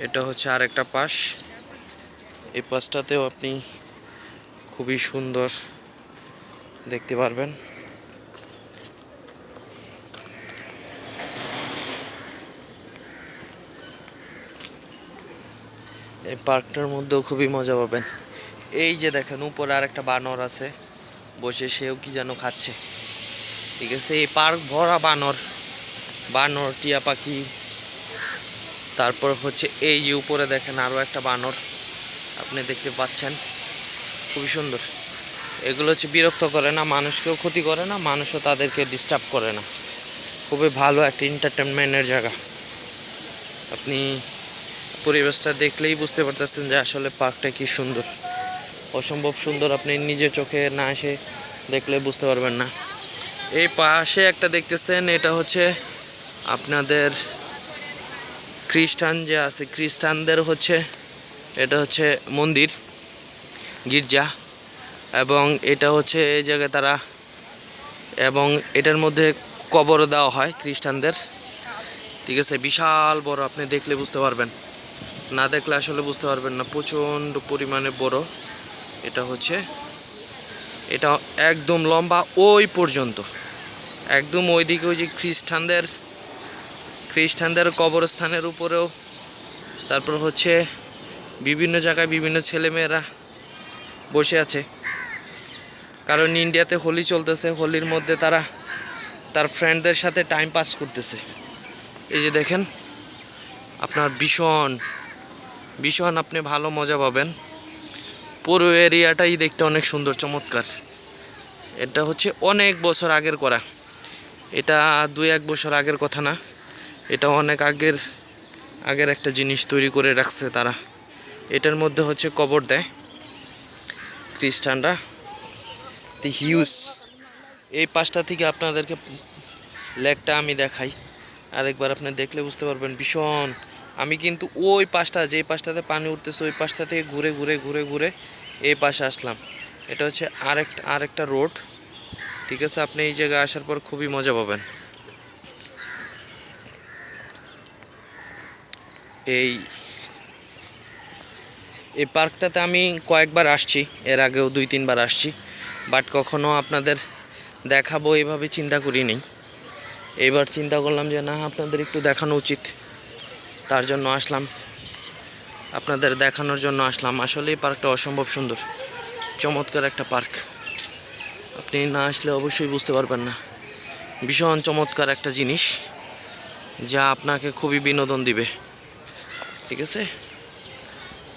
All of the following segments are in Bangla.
এটা হচ্ছে আরেকটা পাশ। এই পাশটাতেও আপনি খুবই সুন্দর দেখতে পারবেন। এই পার্কটার মধ্যেও খুবই মজা পাবেন। এই যে দেখেন উপরে আরেকটা বানর আছে বসে, সেও কি যেন খাচ্ছে। ঠিক আছে, এই পার্ক ভরা বানর, বানর, টিয়া পাখি। তারপর হচ্ছে এই যে উপরে দেখেন আরও একটা বানর আপনি দেখতে পাচ্ছেন, খুবই সুন্দর। এগুলো হচ্ছে বিরক্ত করে না, মানুষকেও ক্ষতি করে না, মানুষও তাদেরকে ডিস্টার্ব করে না। খুবই ভালো একটা এন্টারটেনমেন্টের জায়গা। আপনি পরিবেশটা দেখলেই বুঝতে পারতেছেন যে আসলে পার্কটা কি সুন্দর, অসম্ভব সুন্দর। আপনি নিজের চোখে না এসে দেখলে বুঝতে পারবেন না। এই পাশে একটা দেখতেছেন, এটা হচ্ছে আপনাদের খ্রিস্টান যে আছে, খ্রিস্টানদের হচ্ছে এটা হচ্ছে মন্দির, গির্জা। এবং এটা হচ্ছে এই জায়গায় তারা, এবং এটার মধ্যে কবর দেওয়া হয় খ্রিস্টানদের। ঠিক আছে, বিশাল বড়, আপনি দেখলে বুঝতে পারবেন, না দেখলে আসলে বুঝতে পারবেন না, প্রচণ্ড পরিমাণে বড়। এটা হচ্ছে, এটা একদম লম্বা ওই পর্যন্ত, একদম ওইদিকে ওই যে খ্রিস্টানদের কবরস্থানের উপরেও। তারপর হচ্ছে বিভিন্ন জায়গায় বিভিন্ন ছেলেমেয়েরা বসে আছে, কারণ ইন্ডিয়াতে হোলি চলতেছে, হোলির মধ্যে তারা তার ফ্রেন্ডদের সাথে টাইম পাস করতেছে। এই যে দেখেন, আপনার ভীষণ ভীষণ আপনি ভালো মজা পাবেন। পুরো এরিয়াটাই দেখতে অনেক সুন্দর, চমৎকার। এটা হচ্ছে অনেক বছর আগের করা, এটা 2-1 বছর আগের কথা না, এটা অনেক আগের একটা জিনিস তৈরি করে রাখছে তারা। এটার মধ্যে হচ্ছে কবর দেয় খ্রিস্টানরা, দি হিউজ। এই পাশটা থেকে আপনাদেরকে লেকটা আমি দেখাই, আরেকবার আপনি দেখলে বুঝতে পারবেন ভীষণ। আমি কিন্তু ওই পাশটা, যেই পাশটাতে পানি উঠতেছে ওই পাশটা থেকে ঘুরে ঘুরে ঘুরে ঘুরে এই পাশে আসলাম। এটা হচ্ছে আরেকটা রোড। ঠিক আছে, আপনি এই জায়গায় আসার পর খুবই মজা পাবেন। এই পার্কটাতে আমি কয়েকবার আসছি, এর আগেও 2-3 বার আসছি, বাট কখনো আপনাদের দেখাবো এভাবে চিন্তা করিনি। এইবার চিন্তা করলাম যে না, আপনাদের একটু দেখানো উচিত, তার জন্য আসলাম, আপনাদের দেখানোর জন্য আসলাম। আসলে এই পার্কটা অসম্ভব সুন্দর, চমৎকার একটা পার্ক। আপনি না আসলে অবশ্যই বুঝতে পারবেন না। ভীষণ চমৎকার একটা জিনিস, যা আপনাকে খুবই বিনোদন দিবে। ঠিক আছে,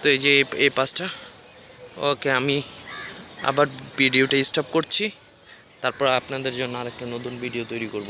তো এই যে এই পাশটা। ওকে, আমি আবার ভিডিওটা স্টপ করছি, তারপর আপনাদের জন্য আরেকটা নতুন ভিডিও তৈরি করব।